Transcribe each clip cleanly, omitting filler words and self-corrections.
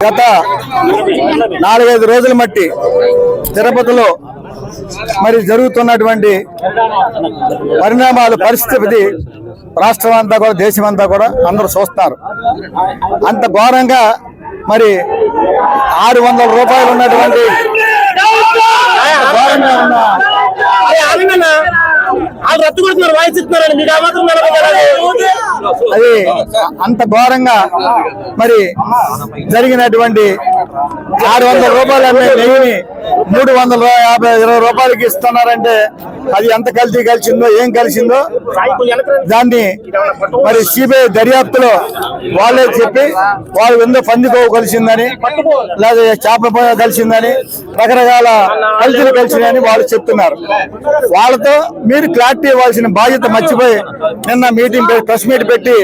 గత 4-5 రోజుల మట్టి తిరుపతిలో మరి జరుగుతున్నటువంటి పరిణామాలు పరిస్థితి రాష్ట్రం అంతా కూడా దేశం అంతా కూడా అందరూ చూస్తారు. అంత ఘోరంగా మరి 600 రూపాయలు ఉన్నటువంటి అది అంత ఘోరంగా మరి జరిగినటువంటి 600 రూపాయలు అనే నెయ్యిని 350-20 రూపాయలకి ఇస్తున్నారంటే అది ఎంత కలిసిందో ఏం కలిసిందో దాన్ని మరి సిబిఐ దర్యాప్తులో వాళ్ళే చెప్పి వాళ్ళు ఎంతో పందికోవ కలిసిందని లేదా చేపల కలిసిందని రకరకాల కల్తీలు కలిసినాయని వాళ్ళు చెప్తున్నారు. వాళ్ళతో మీరు క్లారిటీ ఇవ్వాల్సిన బాధ్యత మర్చిపోయి నిన్న మీటింగ్ ప్రెస్ మీట్ పెట్టి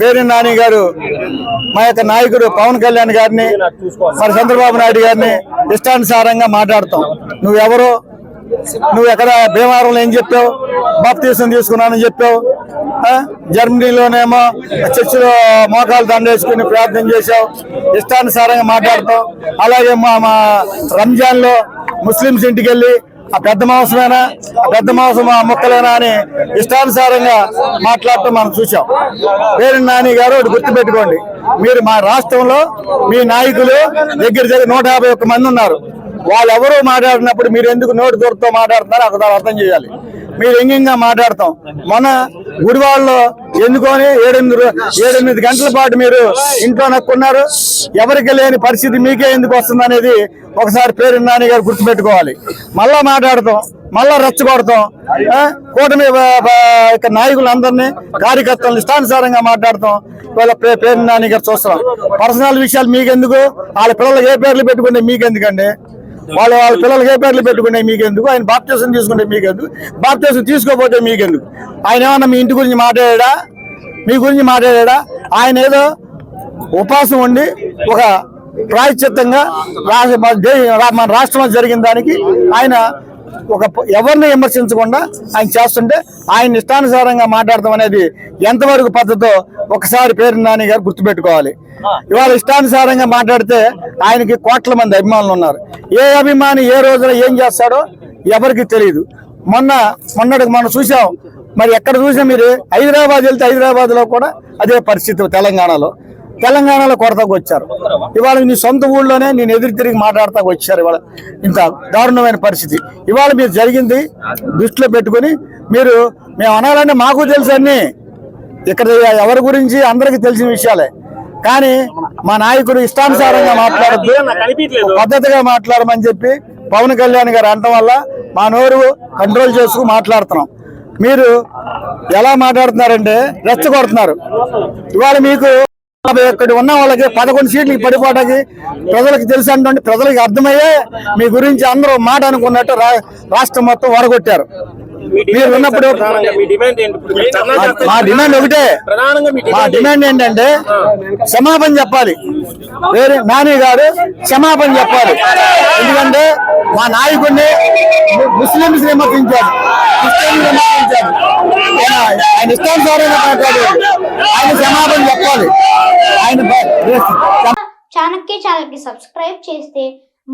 పేర్ని నాని గారు మా యొక్క నాయకుడు పవన్ కళ్యాణ్ గారిని మరి చంద్రబాబు నాయుడు గారిని ఇష్టానుసారంగా మాట్లాడతాం. నువ్వెవరో, నువ్వు ఎక్కడ భీమవరంలో ఏం చెప్పావు, బాప్తీసం తీసుకున్నానని చెప్పావు, జర్మనీలోనేమో చర్చిలో మోకాలు దండేసుకుని ప్రార్థన చేశావు, ఇష్టానుసారంగా మాట్లాడతావు. అలాగే మా రంజాన్ లో ముస్లింస్ ఇంటికి వెళ్ళి ఆ పెద్ద మాంసమేనా, ఆ పెద్ద మాంసం ముక్కలేనా అని ఇష్టానుసారంగా మాట్లాడటం మనం చూసాం. పేర్ని నాని గారు ఒకటి గుర్తుపెట్టుకోండి, మీరు మా రాష్ట్రంలో మీ నాయకులు దగ్గర 151 మంది ఉన్నారు. వాళ్ళెవరూ మాట్లాడినప్పుడు మీరు ఎందుకు నోటి దూరంతో మాట్లాడుతున్నారో ఒకసారి అర్థం చేయాలి. మీరు ఎంగింగా మాట్లాడతాం. మన గుడివాళ్ళలో ఎందుకొని 7-8 గంటల పాటు మీరు ఇంట్లో నక్కున్నారు. ఎవరికి లేని పరిస్థితి మీకే ఎందుకు వస్తుంది అనేది ఒకసారి పేర్ని నాని గారు గుర్తుపెట్టుకోవాలి. మళ్ళా మాట్లాడతాం, మళ్ళా రెచ్చగొడతాం. కూటమి నాయకులందరినీ కార్యకర్తలను ఇష్టానుసారంగా మాట్లాడతాం. వాళ్ళ పేర్ని నాని గారు చూస్తున్నాం. పర్సనల్ విషయాలు మీకెందుకు, వాళ్ళ పిల్లలకి ఏ పేర్లు పెట్టుకుంటే మీకెందుకండి, వాళ్ళ పిల్లలకి ఏ పేర్లు పెట్టుకుంటే మీకెందుకు, ఆయన బాప్టిజం తీసుకుంటే మీకెందుకు, బాప్టిజం తీసుకోకపోతే మీకెందుకు, ఆయన ఏమన్నా మీ ఇంటి గురించి మాట్లాడా, మీ గురించి మాట్లాడా? ఆయన ఏదో ఉపాసం ఉండి ఒక ప్రాయశ్చిత్తంగా మన రాష్ట్రంలో జరిగిన దానికి ఆయన ఎవరిని విమర్శించకుండా ఆయన చేస్తుంటే ఆయన ఇష్టానుసారంగా మాట్లాడటం అనేది ఎంతవరకు పద్ధతో ఒకసారి పేర్ని నాని గారు గుర్తుపెట్టుకోవాలి. ఇవాళ ఇష్టానుసారంగా మాట్లాడితే ఆయనకి కోట్ల మంది అభిమానులు ఉన్నారు. ఏ అభిమాని ఏ రోజున ఏం చేస్తాడో ఎవరికి తెలియదు. మొన్నటికి మనం చూసాం. మరి ఎక్కడ చూసినా మీరు హైదరాబాద్ వెళ్తే హైదరాబాద్ లో కూడా అదే పరిస్థితి. తెలంగాణలో కొరతకు వచ్చారు. ఇవాళ నీ సొంత ఊళ్ళోనే నేను ఎదురు తిరిగి మాట్లాడతాకు వచ్చారు. ఇవాళ ఇంత దారుణమైన పరిస్థితి. ఇవాళ మీరు జరిగింది దృష్టిలో పెట్టుకుని మేము అనాలంటే మాకు తెలుసు అన్ని, ఇక్కడ ఎవరి గురించి అందరికీ తెలిసిన విషయాలే. కానీ మా నాయకుడు ఇష్టానుసారంగా మాట్లాడద్దు, పద్ధతిగా మాట్లాడమని చెప్పి పవన్ కళ్యాణ్ గారు అనడం వల్ల మా నోరు కంట్రోల్ చేసుకు మాట్లాడుతున్నాం. మీరు ఎలా మాట్లాడుతున్నారంటే రెచ్చగొడుతున్నారు. ఇవాళ మీకు ఇక్కడ ఉన్న వాళ్ళకి 11 సీట్లకి పడిపోవడానికి ప్రజలకు తెలుసు అంటే ప్రజలకు అర్థమయ్యే మీ గురించి అందరూ మాట అనుకున్నట్టు రాష్ట్రం మొత్తం వడగొట్టారు. మీరు ఉన్నప్పుడు మా డిమాండ్ ఒకటే, మా డిమాండ్ ఏంటంటే క్షమాపణ చెప్పాలి. వేరే నాని గారు క్షమాపణ చెప్పాలి. ఎందుకంటే మా నాయకుడిని ముస్లింస్ విమర్శించారు, క్రిస్టియన్స్ విమర్శించారు. ఆయన ఇష్టానుసారంగా మాట్లాడారు. ఆయన క్షమాపణ చెప్పాలి. చాణక్య ఛానల్ కి సబ్స్క్రైబ్ చేస్తే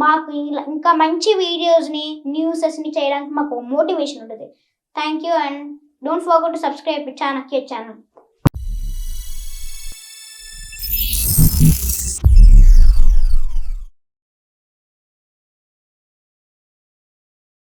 మాకు ఇంకా మంచి వీడియోస్ ని న్యూసెస్ ని చేయడానికి మాకు మోటివేషన్ ఉంటుంది. Thank you and don't forget to subscribe Chanakya channel.